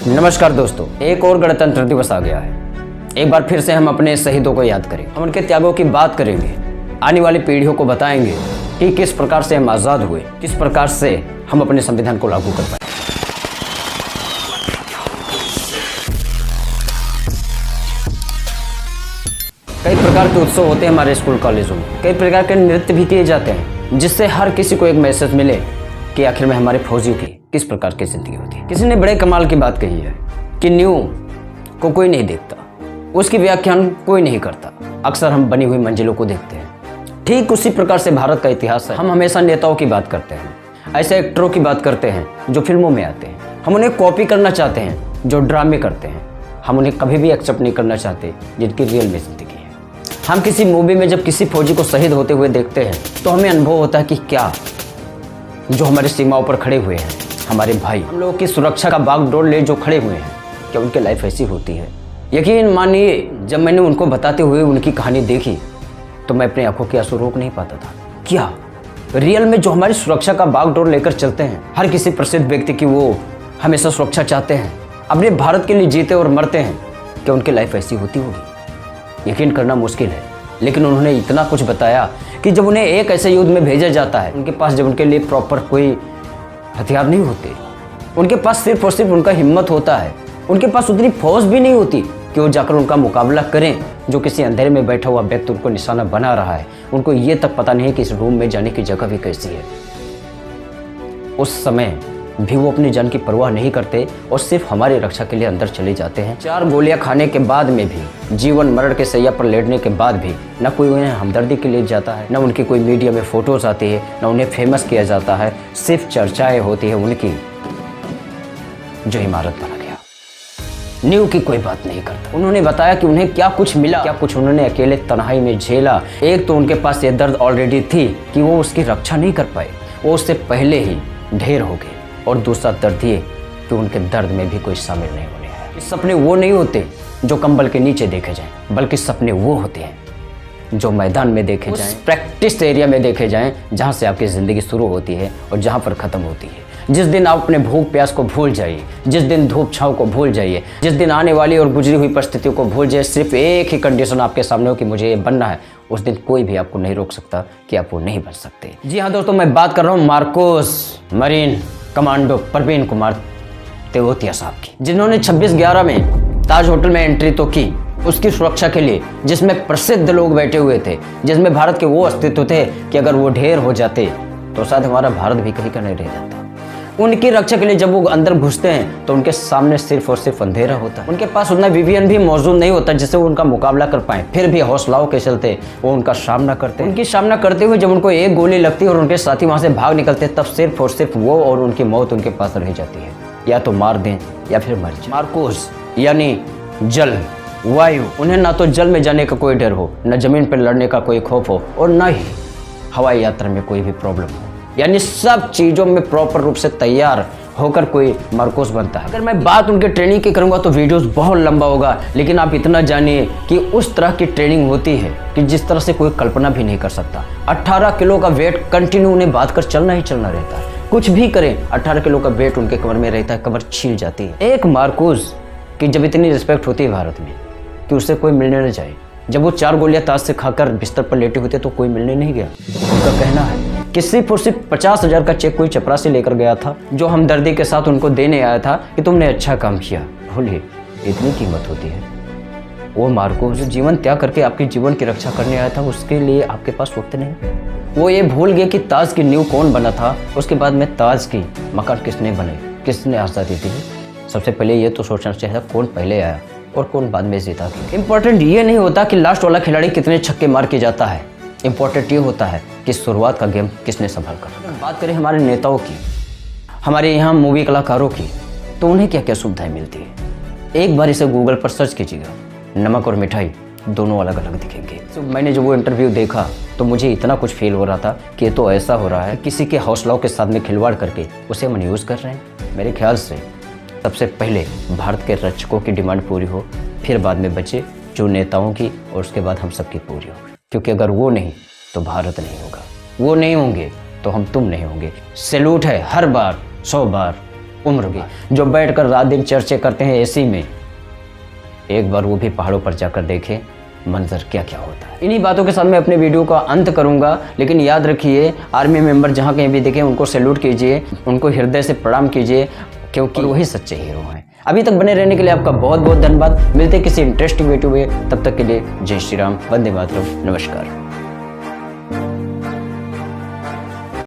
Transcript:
नमस्कार दोस्तों, एक और गणतंत्र दिवस आ गया है। एक बार फिर से हम अपने शहीदों को याद करें, हम उनके त्यागों की बात करेंगे, आने वाली पीढ़ियों को बताएंगे कि किस प्रकार से हम आज़ाद हुए, किस प्रकार से हम अपने संविधान को लागू कर पाए। कई प्रकार के उत्सव होते हैं हमारे स्कूल कॉलेजों में, कई प्रकार के नृत्य भी किए जाते हैं जिससे हर किसी को एक मैसेज मिले कि आखिर में हमारे फौजियों की किस प्रकार की जिंदगी होती है। किसी ने बड़े कमाल की बात कही है कि न्यू को कोई नहीं देखता, उसकी व्याख्यान कोई नहीं करता, अक्सर हम बनी हुई मंजिलों को देखते हैं। ठीक उसी प्रकार से भारत का इतिहास है। हम हमेशा नेताओं की बात करते हैं, ऐसे एक्टरों की बात करते हैं जो फिल्मों में आते हैं। हम उन्हें कॉपी करना चाहते हैं जो ड्रामे करते हैं। हम उन्हें कभी भी एक्सेप्ट नहीं करना चाहते जिनकी रियल में जिंदगी है। हम किसी मूवी में जब किसी फौजी को शहीद होते हुए देखते हैं तो हमें अनुभव होता है कि क्या जो हमारी सीमाओं पर खड़े हुए हैं, हमारे भाई, हम लोगों की सुरक्षा का बागडोर ले जो खड़े हुए हैं, क्या उनकी लाइफ ऐसी होती है? यकीन मानिए, जब मैंने उनको बताते हुए उनकी कहानी देखी तो मैं अपनी आंखों के आंसू रोक नहीं पाता था। क्या रियल में जो हमारी सुरक्षा का बागडोर लेकर चलते हैं, हर किसी प्रसिद्ध व्यक्ति की वो हमेशा सुरक्षा चाहते हैं, अपने भारत के लिए जीते और मरते हैं, क्या उनकी लाइफ ऐसी होती होगी? यकीन करना मुश्किल है, लेकिन उन्होंने इतना कुछ बताया कि जब उन्हें एक ऐसे युद्ध में भेजा जाता है, उनके पास जब उनके लिए प्रॉपर कोई हथियार नहीं होते, उनके पास सिर्फ और सिर्फ उनका हिम्मत होता है, उनके पास उतनी फौज भी नहीं होती कि वो जाकर उनका मुकाबला करें। जो किसी अंधेरे में बैठा हुआ व्यक्ति उनको निशाना बना रहा है, उनको ये तक पता नहीं है कि इस रूम में जाने की जगह भी कैसी है। उस समय भी वो अपनी जान की परवाह नहीं करते और सिर्फ हमारी रक्षा के लिए अंदर चले जाते हैं। 4 गोलियां खाने के बाद में भी, जीवन मरण के सैया पर लेटने के बाद भी, न कोई उन्हें हमदर्दी के लिए जाता है, न उनकी कोई मीडिया में फोटोज आती है, न उन्हें फेमस किया जाता है। सिर्फ चर्चाएं होती है उनकी जो इमारत बना गया। न्यू की कोई बात नहीं करता। उन्होंने बताया कि उन्हें क्या कुछ मिला, क्या कुछ उन्होंने अकेले तन्हाई में झेला। एक तो उनके पास ये दर्द ऑलरेडी थी कि वो उसकी रक्षा नहीं कर पाए, वो उससे पहले ही ढेर हो गए। और दूसरा दर्द ये कि उनके दर्द में भी कोई शामिल नहीं होने आया। सपने वो नहीं होते जो कंबल के नीचे देखे जाएं, बल्कि सपने वो होते हैं जो मैदान में देखे जाएं, प्रैक्टिस एरिया में देखे जाएं, जहां से आपकी ज़िंदगी शुरू होती है और जहां पर ख़त्म होती है। जिस दिन आप अपने भूख प्यास को भूल जाइए, जिस दिन धूप छाँव को भूल जाइए, जिस दिन आने वाली और गुजरी हुई परिस्थितियों को भूल जाइए, सिर्फ एक ही कंडीशन आपके सामने हो कि मुझे ये बनना है, उस दिन कोई भी आपको नहीं रोक सकता कि आप वो नहीं बन सकते। जी हाँ दोस्तों, मैं बात कर रहा हूँ MARCOS marine commando Praveen Kumar Tewatia साहब की, जिन्होंने 26/11 में ताज होटल में एंट्री तो की उसकी सुरक्षा के लिए, जिसमें प्रसिद्ध लोग बैठे हुए थे, जिसमें भारत के वो अस्तित्व थे कि अगर वो ढेर हो जाते तो शायद हमारा भारत भी कहीं का नहीं रह जाता। उनकी रक्षा के लिए जब वो अंदर घुसते हैं तो उनके सामने सिर्फ और सिर्फ अंधेरा होता है। उनके पास उतना विवियन भी मौजूद नहीं होता जिससे वो उनका मुकाबला कर पाए। फिर भी हौसलाओं के चलते वो उनका सामना करते हैं। उनकी सामना करते हुए जब उनको एक गोली लगती है और उनके साथी वहां से भाग निकलते हैं, तब सिर्फ और सिर्फ वो और उनकी मौत उनके पास रह जाती है। या तो मार दें या फिर मर जाए। मार्कोस यानी जल, वायु, उन्हें ना तो जल में जाने का कोई डर हो, न जमीन पर लड़ने का कोई खौफ हो, और न ही हवाई यात्रा में कोई भी प्रॉब्लम हो। यानी सब चीज़ों में प्रॉपर रूप से तैयार होकर कोई मार्कोस बनता है। अगर मैं बात उनके ट्रेनिंग की करूंगा तो वीडियोस बहुत लंबा होगा, लेकिन आप इतना जानिए कि उस तरह की ट्रेनिंग होती है कि जिस तरह से कोई कल्पना भी नहीं कर सकता। 18 किलो का वेट कंटिन्यू उन्हें बांध कर चलना ही चलना रहता है। कुछ भी करें, 18 किलो का वेट उनके कमर में रहता है, कमर छील जाती है। एक मार्कोस की जब इतनी रिस्पेक्ट होती है भारत में कि उससे कोई मिलने न जाए। जब वो 4 गोलियां ताश से खाकर बिस्तर पर लेटे होते तो कोई मिलने नहीं गया। उनका कहना है कि सिर्फ और सिर्फ 50,000 का चेक कोई चपरासी लेकर गया था, जो हमदर्दी के साथ उनको देने आया था कि तुमने अच्छा काम किया। बोलिए, इतनी कीमत होती है? वो मार्कोस जो जीवन त्याग करके आपके जीवन की रक्षा करने आया था, उसके लिए आपके पास वक्त नहीं। वो ये भूल गए कि ताज की नींव कौन बना था, उसके बाद में ताज की मकान किसने बने, किसने आज़ादी दी। सबसे पहले ये तो सोचना चाहिए कौन पहले आया और कौन बाद में जीता। इंपॉर्टेंट ये नहीं होता कि लास्ट वाला खिलाड़ी कितने छक्के मार के जाता है, इंपॉर्टेंट ये होता है कि शुरुआत का गेम किसने संभाल कर। बात करें हमारे नेताओं की, हमारे यहाँ मूवी कलाकारों की, तो उन्हें क्या क्या सुविधाएं मिलती है। एक बार इसे गूगल पर सर्च कीजिएगा, नमक और मिठाई दोनों अलग अलग दिखेंगे। तो मैंने जब वो इंटरव्यू देखा तो मुझे इतना कुछ फील हो रहा था कि ये तो ऐसा हो रहा है किसी के हौसलों के साथ में खिलवाड़ करके उसे हम यूज़ कर रहे हैं। मेरे ख्याल से सबसे पहले भारत के रक्षकों की डिमांड पूरी हो, फिर बाद में बचे जो नेताओं की, और उसके बाद हम सबकी पूरी हो। क्योंकि अगर वो नहीं तो भारत नहीं होगा, वो नहीं होंगे तो हम तुम नहीं होंगे। सैल्यूट है हर बार 100 बार उम्र होगी, जो बैठकर रात दिन चर्चे करते हैं एसी में। एक बार वो भी पहाड़ों पर जाकर देखे मंजर क्या क्या होता है। इन्हीं बातों के साथ मैं अपने वीडियो का अंत करूंगा, लेकिन याद रखिए आर्मी मेंबर जहां कहीं भी देखें उनको सैल्यूट कीजिए, उनको हृदय से प्रणाम कीजिए, क्योंकि वही सच्चे हीरो हैं। अभी तक बने रहने के लिए आपका बहुत बहुत धन्यवाद। मिलते किसी इंटरेस्टिंग वीडियो में, तब तक के लिए जय श्री राम, वंदे मातरम, नमस्कार।